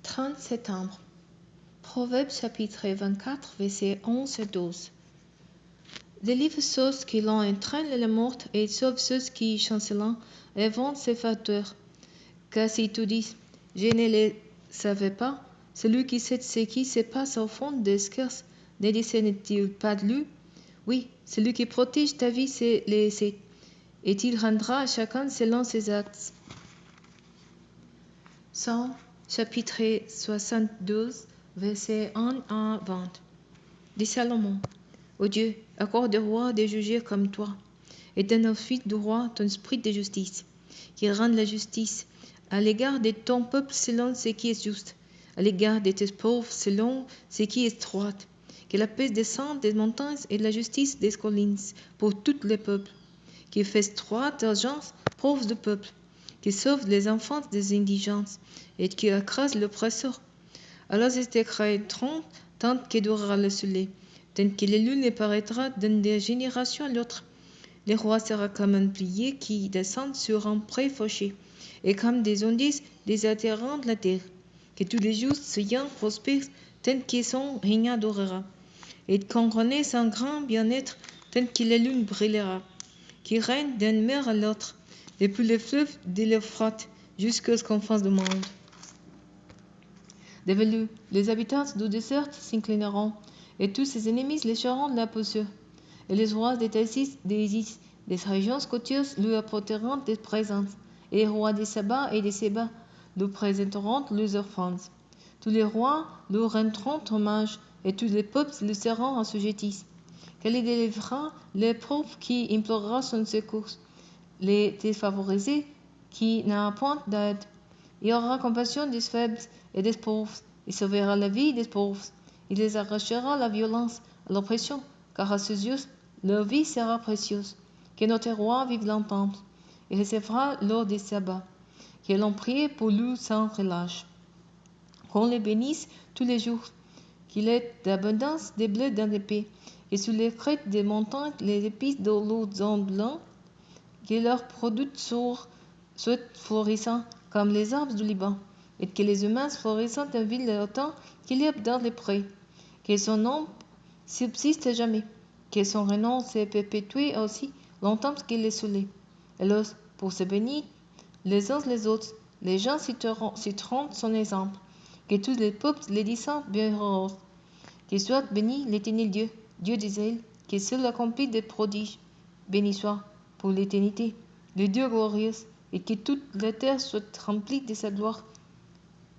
30 septembre. Proverbe chapitre 24, versets 11 à 12. Délivre ceux qui l'ont entraîné la mort et sauve ceux qui chancelent avant ses facteurs. Car si tu dis, je ne le savais pas, celui qui sait ce qui se passe au fond des cœurs, ne discerne-t-il pas de lui? Oui, celui qui protège ta vie, c'est le sait, et il rendra à chacun selon ses actes. Psaume chapitre 72, versets 1 à 20. Dit Salomon, ô Dieu, accorde au roi de juger comme toi, et donne au fils du roi ton esprit de justice, qui rende la justice à l'égard de ton peuple selon ce qui est juste, à l'égard de tes pauvres selon ce qui est droit, que la paix descende des montagnes et la justice des collines pour tous les peuples, qui fasse droit aux gens pauvres du peuple, qui sauve les enfants des indigents, et qui écrase l'oppresseur. Alors ils te craindront tant que durera le soleil, tant que la lune paraîtra d'une génération à l'autre. Le roi sera comme un plié qui descend sur un pré fauché, et comme des ondes désaltérant la terre. Que tous les justes soient prospères tant que son règne durera, et qu'on connaisse un grand bien-être tant que la lune brillera, qui règne d'une mer à l'autre, depuis le fleuve de l'Euphrate jusqu'aux confins du monde. Devenu, les habitants du désert s'inclineront, et tous ses ennemis lécheront la poussière. Et les rois des régions côtières lui apporteront des présents, et les rois des Saba et des Séba lui présenteront leurs offrandes. Tous les rois lui rendront hommage, et tous les peuples lui seront assujettis. Car il délivrera les pauvres qui implorera son secours, les défavorisés qui n'ont point d'aide. Il aura compassion des faibles et des pauvres. Il sauvera la vie des pauvres. Il les arrachera la violence à l'oppression, car à ses yeux, leur vie sera précieuse. Que notre roi vive longtemps. Il recevra l'or des sabbats, que l'on prie pour lui sans relâche. Qu'on le bénisse tous les jours, qu'il ait d'abondance de blé dans l'épée, et sous les crêtes des montagnes les épices de l'eau blanc, que leurs produits soient florissants comme les arbres du Liban, et que les humains florissent en ville autant qu'il y a dans les prés, que son nom subsiste à jamais, que son renom se perpétue aussi longtemps qu'il est soleil. Alors, pour se bénir les uns les autres, les gens citeront son exemple, que tous les peuples les disent bienheureux. Qu'il soit béni l'Éternel Dieu, Dieu d'Israël, qui seul accomplit des prodiges. Béni soit pour l'éternité, le Dieu glorieux, et que toute la terre soit remplie de sa gloire.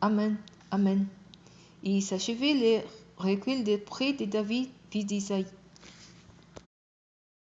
Amen. Amen. Et s'achevait le recueil des prêts de David, fils d'Isaïe.